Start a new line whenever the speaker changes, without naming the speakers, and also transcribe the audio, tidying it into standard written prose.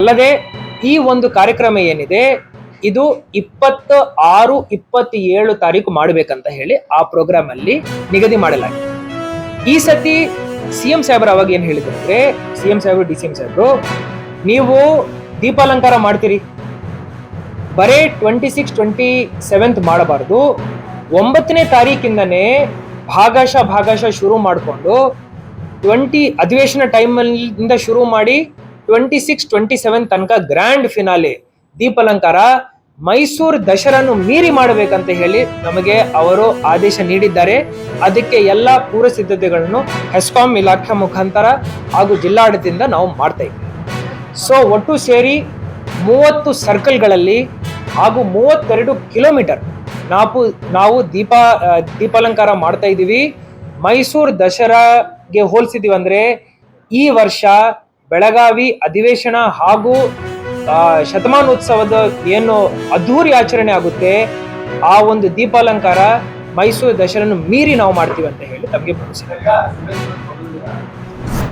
ಅಲ್ಲದೆ ಈ ಒಂದು ಕಾರ್ಯಕ್ರಮ ಏನಿದೆ ಇದು 26, 27 ತಾರೀಕು ಮಾಡಬೇಕಂತ ಹೇಳಿ ಆ ಪ್ರೋಗ್ರಾಮ್ ಅಲ್ಲಿ ನಿಗದಿ ಮಾಡಲಾಗಿದೆ. ಈ ಸತಿ ಸಿಎಂ ಸಾಹೇಬ್ರು ಅವಾಗ ಏನ್ ಹೇಳಿದ್ರು ಅಂದ್ರೆ, ಸಿಎಂ ಸಾಹೇಬ್ರು ಡಿಸಿಎಂ ಸಾಹೇಬ್ರು, ನೀವು ದೀಪಾಲಂಕಾರ ಮಾಡ್ತೀರಿ, ಬರೇ 26, 27 ಮಾಡಬಾರ್ದು, 9ನೇ ತಾರೀಕಿಂದನೇ ಭಾಗಶಃ ಶುರು ಮಾಡಿಕೊಂಡು 20 ಅಧಿವೇಶನ ಟೈಮ್ ಶುರು ಮಾಡಿ 26, 27 ತನಕ ಗ್ರ್ಯಾಂಡ್ ಫಿನಾಲೆ ದೀಪಾಲಂಕಾರ ಮೈಸೂರು ದಸರಾನು ಮೀರಿ ಮಾಡಬೇಕಂತ ಹೇಳಿ ನಮಗೆ ಅವರು ಆದೇಶ ನೀಡಿದ್ದಾರೆ. ಅದಕ್ಕೆ ಎಲ್ಲಾ ಪೂರ್ವ ಸಿದ್ಧತೆಗಳನ್ನು ಹೆಸ್ಕಾಂ ಇಲಾಖೆ ಮುಖಾಂತರ ಹಾಗೂ ಜಿಲ್ಲಾಡಳಿತದಿಂದ ನಾವು ಮಾಡ್ತಾ ಇದ್ದೀವಿ. ಸೊ ಒಟ್ಟು ಸೇರಿ 30 ಸರ್ಕಲ್ಗಳಲ್ಲಿ ಹಾಗೂ 32 ಕಿಲೋಮೀಟರ್ ನಾವು ದೀಪಾಲಂಕಾರ ಮಾಡ್ತಾ ಇದ್ದೀವಿ. ಮೈಸೂರು ದಸರಾಗೆ ಹೋಲಿಸಿದೀವಿ ಅಂದ್ರೆ ಈ ವರ್ಷ ಬೆಳಗಾವಿ ಅಧಿವೇಶನ ಹಾಗೂ ಶತಮಾನೋತ್ಸವದ ಏನು ಅದ್ಧೂರಿ ಆಚರಣೆ ಆಗುತ್ತೆ, ಆ ಒಂದು ದೀಪಾಲಂಕಾರ ಮೈಸೂರು ದಸರನ್ನು ಮೀರಿ ನಾವು ಮಾಡ್ತೀವಿ ಅಂತ ಹೇಳಿ ತಮಗೆ ಭರವಸೆ.